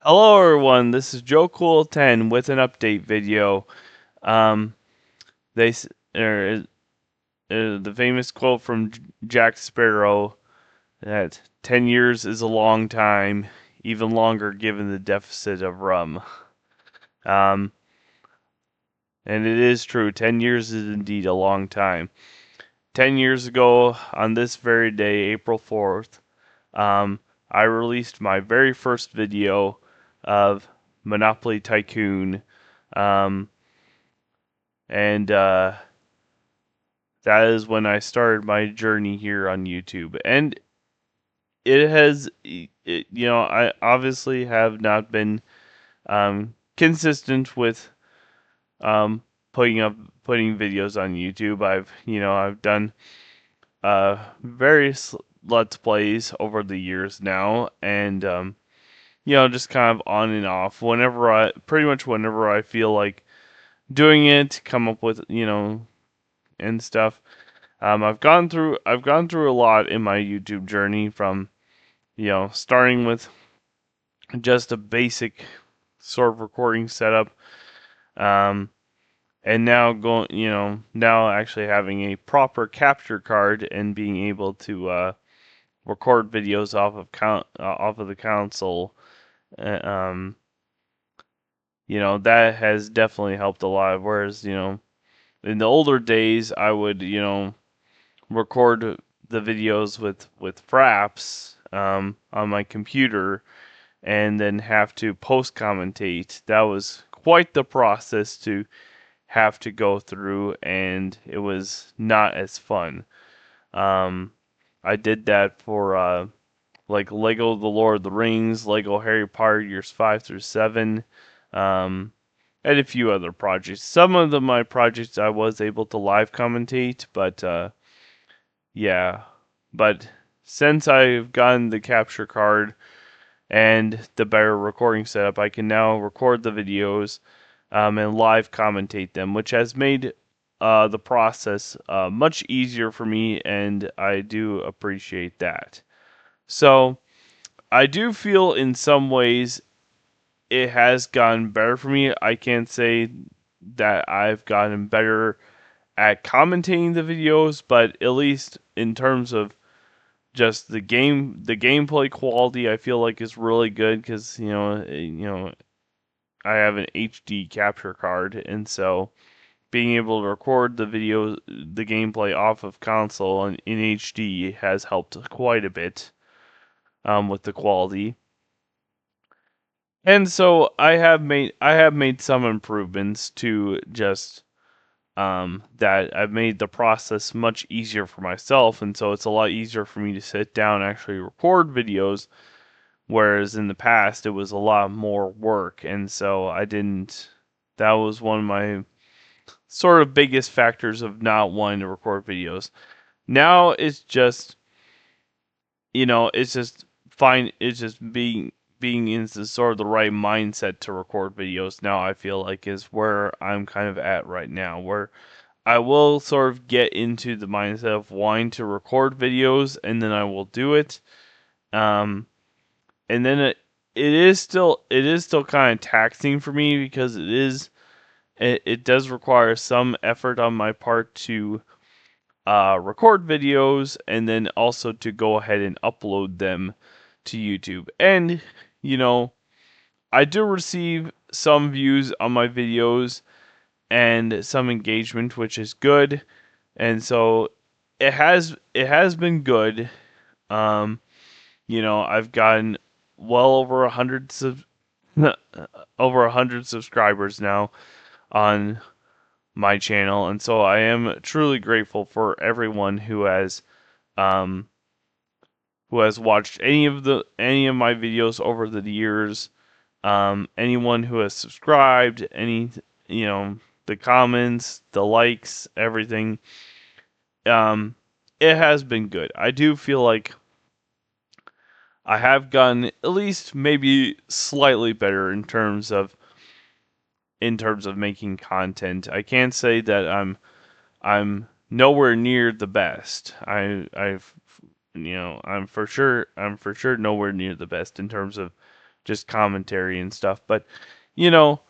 Hello everyone, this is Joe Cool 10 with an update video. Um, they the famous quote from Jack Sparrow that 10 years is a long time, even longer given the deficit of rum. Um, and it is true, 10 years is indeed a long time. 10 years ago, on this very day, April 4th, I released my very first video of Monopoly Tycoon. Um, and that is when I started my journey here on YouTube. And I obviously have not been consistent with um, putting videos on YouTube. I've done various Let's Plays over the years now, and just kind of on and off. Pretty much whenever I feel like doing it, come up with and stuff. I've gone through a lot in my YouTube journey from starting with just a basic sort of recording setup, um, and now actually having a proper capture card and being able to record videos off of the console. Uh, um, that has definitely helped a lot. Whereas in the older days, I would record the videos with Fraps on my computer and then have to post commentate. That was quite the process to have to go through, and it was not as fun. Um, I did that for like Lego The Lord of the Rings, Lego Harry Potter Years 5 through 7, um, and a few other projects. Some of my projects I was able to live commentate, but yeah, but since I've gotten the capture card and the better recording setup, I can now record the videos and live commentate them, which has made the process much easier for me, and I do appreciate that. So, I do feel in some ways it has gotten better for me. I can't say that I've gotten better at commentating the videos, but at least in terms of just the gameplay quality, I feel like is really good because I have an HD capture card, and so being able to record the gameplay off of console in HD has helped quite a bit with the quality. And so I have made some improvements to just that I've made the process much easier for myself, and so it's a lot easier for me to sit down and actually record videos, whereas in the past it was a lot more work, and so I didn't. That was one of my sort of biggest factors of not wanting to record videos. Now it's just fine. It's just being in the sort of the right mindset to record videos now. I feel like is where I'm kind of at right now, where I will sort of get into the mindset of wanting to record videos, and then I will do it. Um, and then it is still kind of taxing for me because it does require some effort on my part to record videos and then also to go ahead and upload them to YouTube. And you know, I do receive some views on my videos and some engagement, which is good. And so it has been good. Um, I've gotten well over 100 over 100 subscribers now on my channel, and so I am truly grateful for everyone um who has watched any of my videos over the years. Anyone who has subscribed, the comments, the likes, everything. Um, it has been good. I do feel like I have gotten at least maybe slightly better in terms of making content. I can't say that I'm nowhere near the best. I'm for sure nowhere near the best in terms of just commentary and stuff. But you know,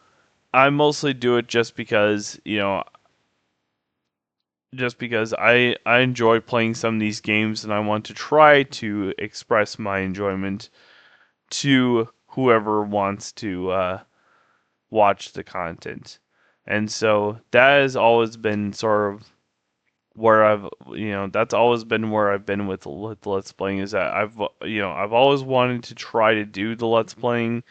I mostly do it just because I enjoy playing some of these games and I want to try to express my enjoyment to whoever wants to watch the content. And so that has always been sort of where that's always been where I've been with Let's Playing, is that I've always wanted to try to do the Let's Playing,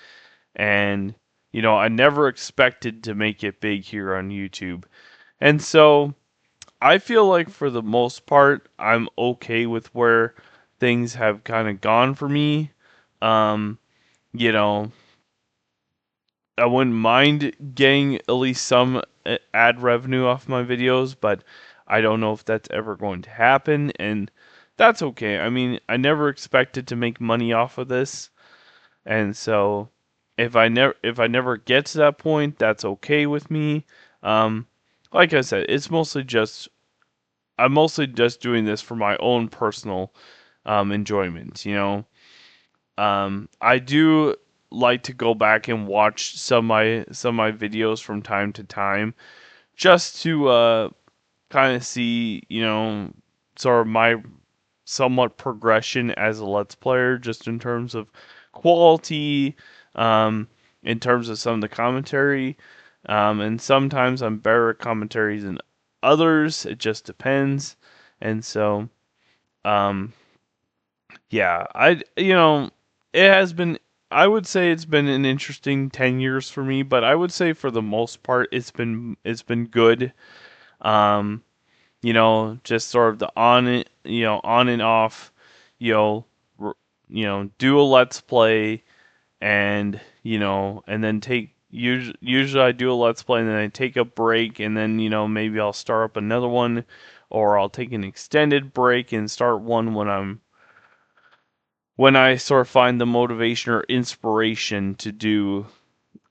and I never expected to make it big here on YouTube. And so I feel like for the most part, I'm okay with where things have kind of gone for me. Um, you know, I wouldn't mind getting at least some ad revenue off my videos, but I don't know if that's ever going to happen, and that's okay. I mean, I never expected to make money off of this, and so if I never get to that point, that's okay with me. Um, like I said, I'm mostly just doing this for my own personal enjoyment. I do like to go back and watch some of my videos from time to time, just to kind of see, sort of my somewhat progression as a Let's Player, just in terms of quality, um, in terms of some of the commentary, and sometimes I'm better at commentaries than others. It just depends, and so, um, yeah, it has been. I would say it's been an interesting 10 years for me, but I would say for the most part, it's been good. Um, just sort of the on and off, you know, do a let's play, and and then usually I do a let's play and then I take a break, and then maybe I'll start up another one, or I'll take an extended break and start one when I sort of find the motivation or inspiration to do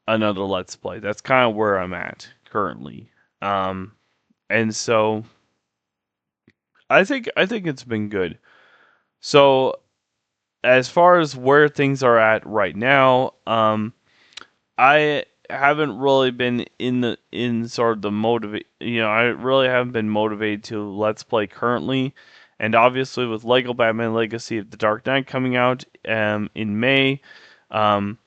another let's play. That's kind of where I'm at currently. Um, and so I think it's been good. So as far as where things are at right now, I haven't really been in sort of the motivate. I really haven't been motivated to let's play currently, and obviously with Lego Batman Legacy of the Dark Knight coming out in May, um,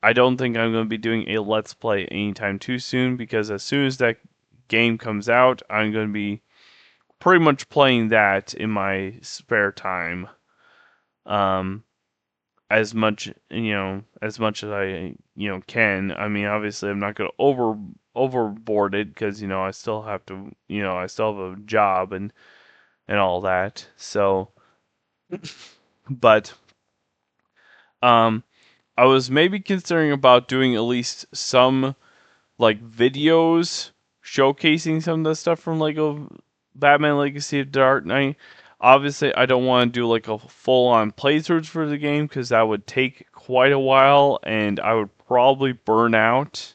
I don't think I'm going to be doing a let's play anytime too soon, because as soon as that game comes out, I'm going to be pretty much playing that in my spare time. Um, as much as I can. I mean, obviously, I'm not going to overboard it, because I still have to I still have a job and all that. So, but um, I was maybe considering about doing at least some like videos showcasing some of the stuff from Lego Batman Legacy of Dark Knight. Obviously, I don't want to do like a full on playthrough for the game, because that would take quite a while and I would probably burn out.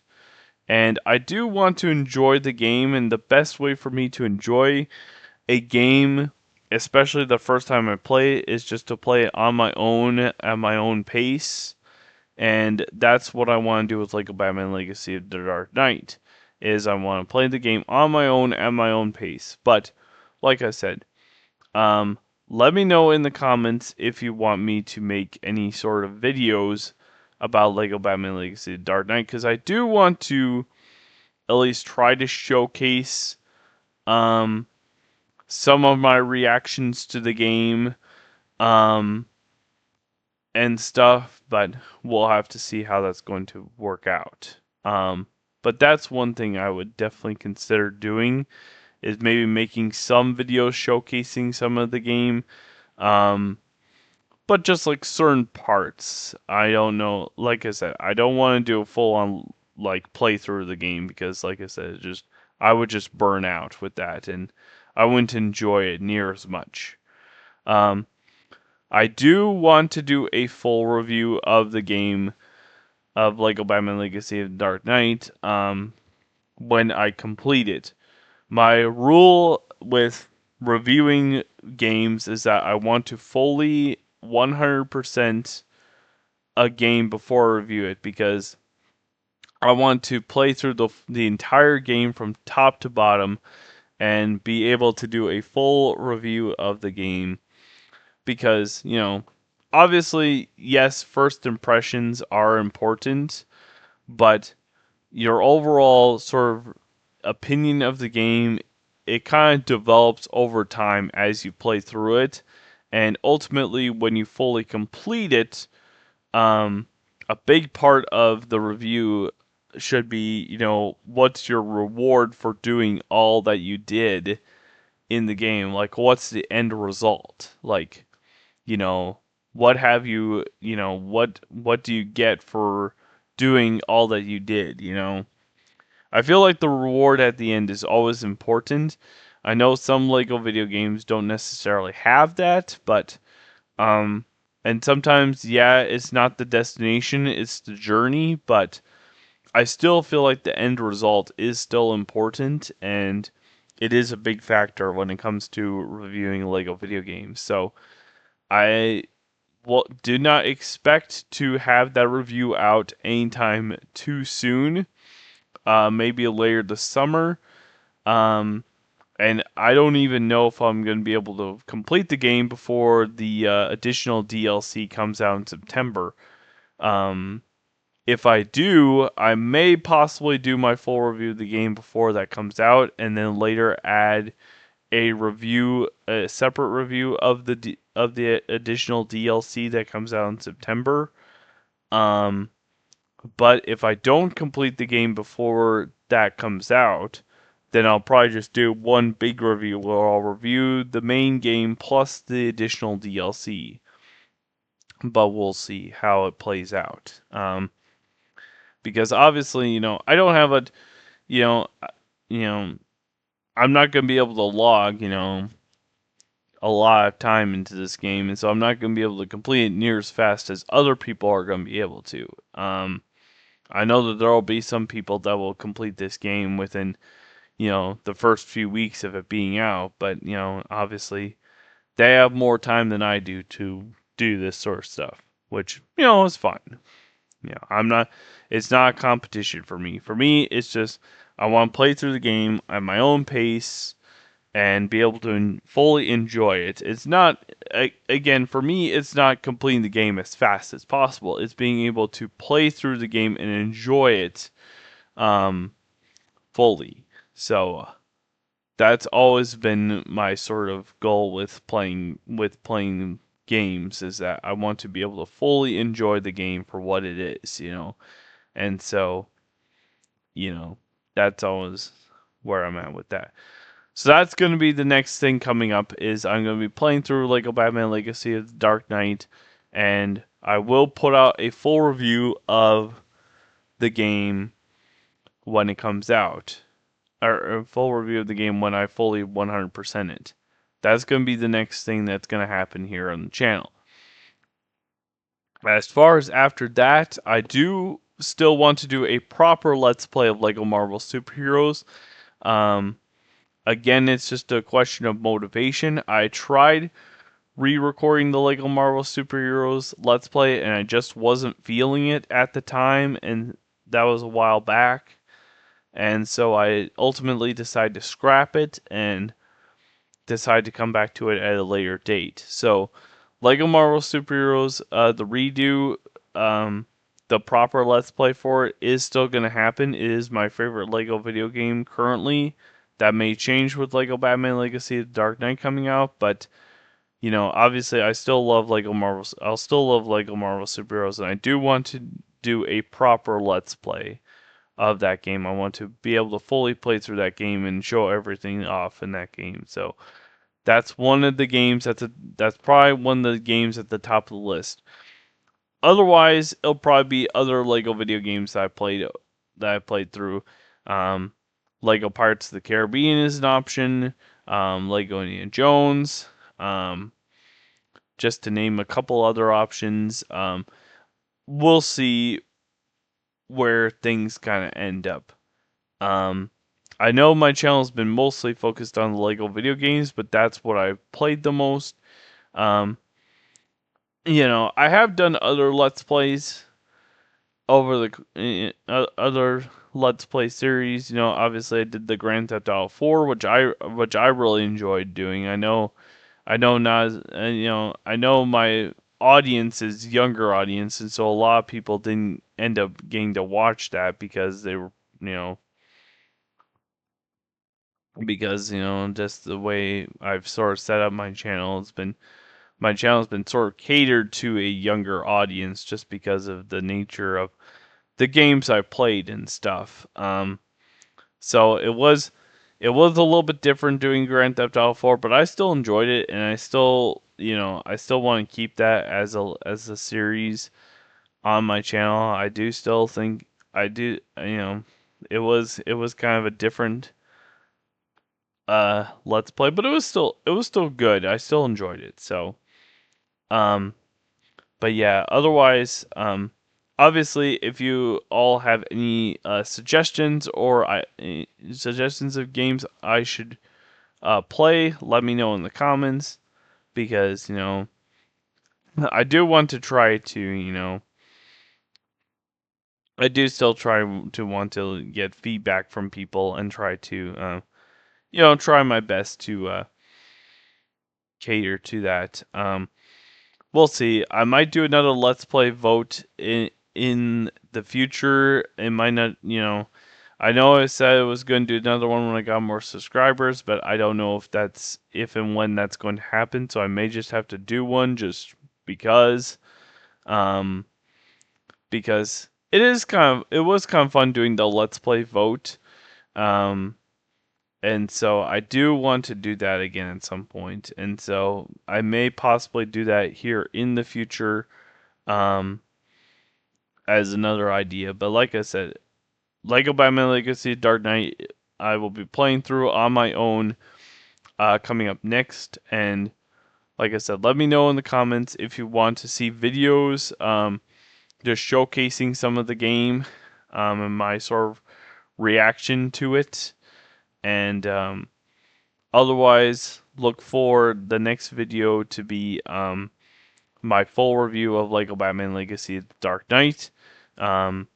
And I do want to enjoy the game, and the best way for me to enjoy a game, especially the first time I play it, is just to play it on my own at my own pace. And that's what I want to do with Lego Batman Legacy of the Dark Knight, is I want to play the game on my own at my own pace. But like I said, um, let me know in the comments if you want me to make any sort of videos about Lego Batman Legacy of Dark Knight, because I do want to at least try to showcase um, some of my reactions to the game, um, and stuff, but we'll have to see how that's going to work out. But that's one thing I would definitely consider doing, is maybe making some videos showcasing some of the game. Um, but just like certain parts, I don't know. Like I said, I don't want to do a full on like playthrough of the game, because, like I said, I would just burn out with that, and I wouldn't enjoy it near as much. Um, I do want to do a full review of the game of Lego Batman Legacy of Dark Knight when I complete it. My rule with reviewing games is that I want to fully 100% a game before I review it, because I want to play through the entire game from top to bottom and be able to do a full review of the game, because, obviously, yes, first impressions are important, but your overall sort of opinion of the game, it kind of develops over time as you play through it, and ultimately when you fully complete it, um, a big part of the review should be, what's your reward for doing all that you did in the game? Like, what's the end result? Like, you know, what have you, what do you get for doing all that you did? I feel like the reward at the end is always important. I know some Lego video games don't necessarily have that, but um and sometimes, yeah, it's not the destination, it's the journey, but I still feel like the end result is still important, and it is a big factor when it comes to reviewing Lego video games. So I do not expect to have that review out anytime too soon. Maybe later this summer. Um, and I don't even know if I'm going to be able to complete the game before the additional DLC comes out in September. Um, if I do, I may possibly do my full review of the game before that comes out, and then later add a separate review of the additional DLC that comes out in September. Um, but if I don't complete the game before that comes out, then I'll probably just do one big review where I'll review the main game plus the additional DLC. But we'll see how it plays out. Because obviously, I don't have you know, you know, I'm not gonna be able to log, a lot of time into this game, and so I'm not gonna be able to complete it near as fast as other people are gonna be able to. I know that there will be some people that will complete this game within, the first few weeks of it being out, but obviously they have more time than I do to do this sort of stuff, which is fine. I'm not. It's not a competition for me. For me, it's just I want to play through the game at my own pace and be able to fully enjoy it. It's not, again, for me, it's not completing the game as fast as possible. It's being able to play through the game and enjoy it um, fully. So that's always been my sort of goal with playing games, is that I want to be able to fully enjoy the game for what it is. And so, you know, that's always where I'm at with that. So that's going to be the next thing coming up, is I'm going to be playing through Lego Batman Legacy of the Dark Knight, and I will put out a full review of the game when it comes out, or a full review of the game when I fully 100% it. That's going to be the next thing that's going to happen here on the channel. As far as after that, I do still want to do a proper Let's Play of Lego Marvel Superheroes. Again, it's just a question of motivation. I tried re-recording the Lego Marvel Superheroes Let's Play, and I just wasn't feeling it at the time, and that was a while back. And so I ultimately decided to scrap it and decide to come back to it at a later date. So, Lego Marvel Superheroes, the redo, the proper Let's Play for it is still going to happen. It is my favorite Lego video game currently. That may change with Lego Batman Legacy of the Dark Knight coming out, but obviously I still love Lego Marvel. I'll still love Lego Marvel Superheroes, and I do want to do a proper Let's Play of that game. I want to be able to fully play through that game and show everything off in that game. So that's one of the games that's probably one of the games at the top of the list. Otherwise, it'll probably be other Lego video games that I played through. Lego Pirates of the Caribbean is an option. Lego Indiana Jones. Just to name a couple other options. We'll see where things kind of end up. I know my channel's been mostly focused on the Lego video games, but that's what I've played the most. Um, I have done other Let's Plays over the other Let's Play series. Obviously I did the Grand Theft Auto 4, which I really enjoyed doing. I know not, I know my audience is younger audience, and so a lot of people didn't end up getting to watch that because they were, you know, just the way I've sort of set up my channel. My channel's been sort of catered to a younger audience just because of the nature of the games I played and stuff. So it was a little bit different doing Grand Theft Auto 4, but I still enjoyed it, and I still want to keep that as a series on my channel. I do still think I do, it was kind of a different Let's Play, but it was still good. I still enjoyed it. So, um but yeah, otherwise, obviously, if you all have any suggestions or suggestions of games I should play, let me know in the comments because I do want to try to I do still try to want to get feedback from people and try to try my best to cater to that. We'll see. I might do another Let's Play vote in the future. It might not, I know I said I was going to do another one when I got more subscribers, but I don't know if and when that's going to happen. So I may just have to do one just because, um, because it was kind of fun doing the Let's Play vote. Um, and so I do want to do that again at some point. And so I may possibly do that here in the future. Um, as another idea. But like I said, Lego Batman Legacy Dark Knight, I will be playing through on my own coming up next. And like I said, let me know in the comments if you want to see videos just showcasing some of the game and my sort of reaction to it. And otherwise, look for the next video to be my full review of Lego Batman Legacy Dark Knight. And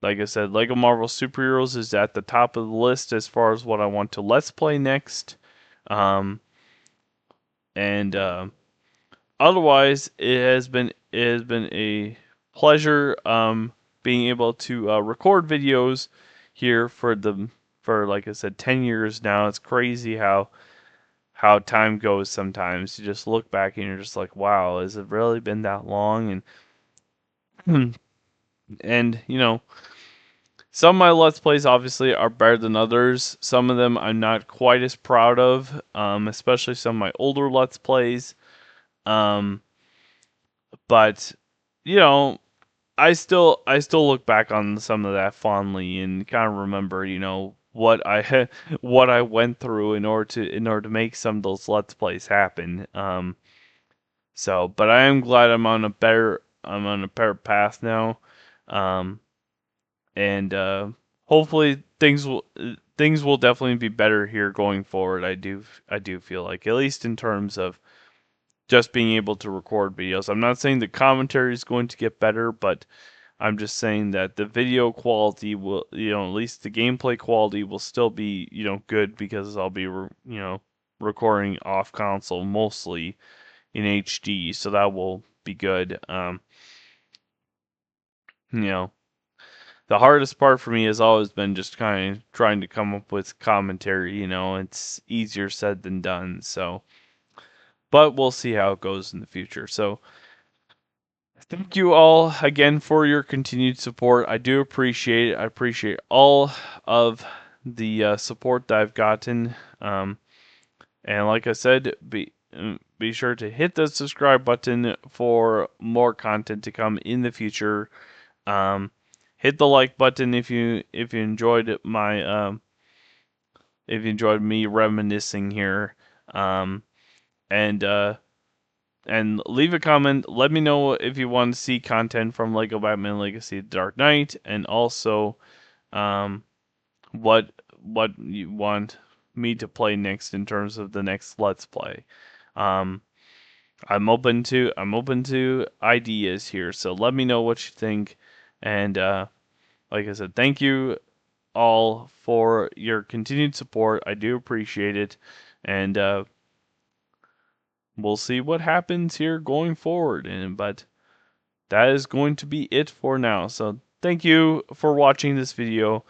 like I said, Lego Marvel Superheroes is at the top of the list as far as what I want to Let's Play next. Um, and Otherwise, it has been a pleasure being able to record videos here for like I said 10 years now. It's crazy how time goes sometimes. You just look back and you're just like, wow, has it really been that long? And and some of my Let's Plays obviously are better than others. Some of them I'm not quite as proud of, especially some of my older Let's Plays. Um, but you know, I still look back on some of that fondly and kind of remember, what I what I went through in order to make some of those Let's Plays happen. But I am glad I'm on a better path now. Um, and hopefully things will definitely be better here going forward. I do feel like, at least in terms of just being able to record videos. I'm not saying the commentary is going to get better, but I'm just saying that the video quality will, at least the gameplay quality will still be, good because I'll be, recording off console mostly in HD, so that will be good. You know, the hardest part for me has always been just kind of trying to come up with commentary. It's easier said than done. So, but we'll see how it goes in the future. So, thank you all again for your continued support. I do appreciate it. I appreciate all of the support that I've gotten. And like I said, be sure to hit the subscribe button for more content to come in the future. Hit the like button if you enjoyed if you enjoyed me reminiscing here. Um, and leave a comment. Let me know if you want to see content from Lego Batman Legacy Dark Knight, and also um, what you want me to play next in terms of the next Let's Play. Um, I'm open to ideas here. So let me know what you think. And like I said, thank you all for your continued support. I do appreciate it. And we'll see what happens here going forward. But that is going to be it for now. So thank you for watching this video,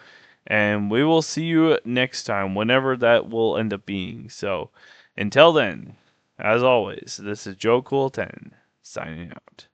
and we will see you next time, whenever that will end up being. So until then, as always, this is Joe Cool 10 signing out.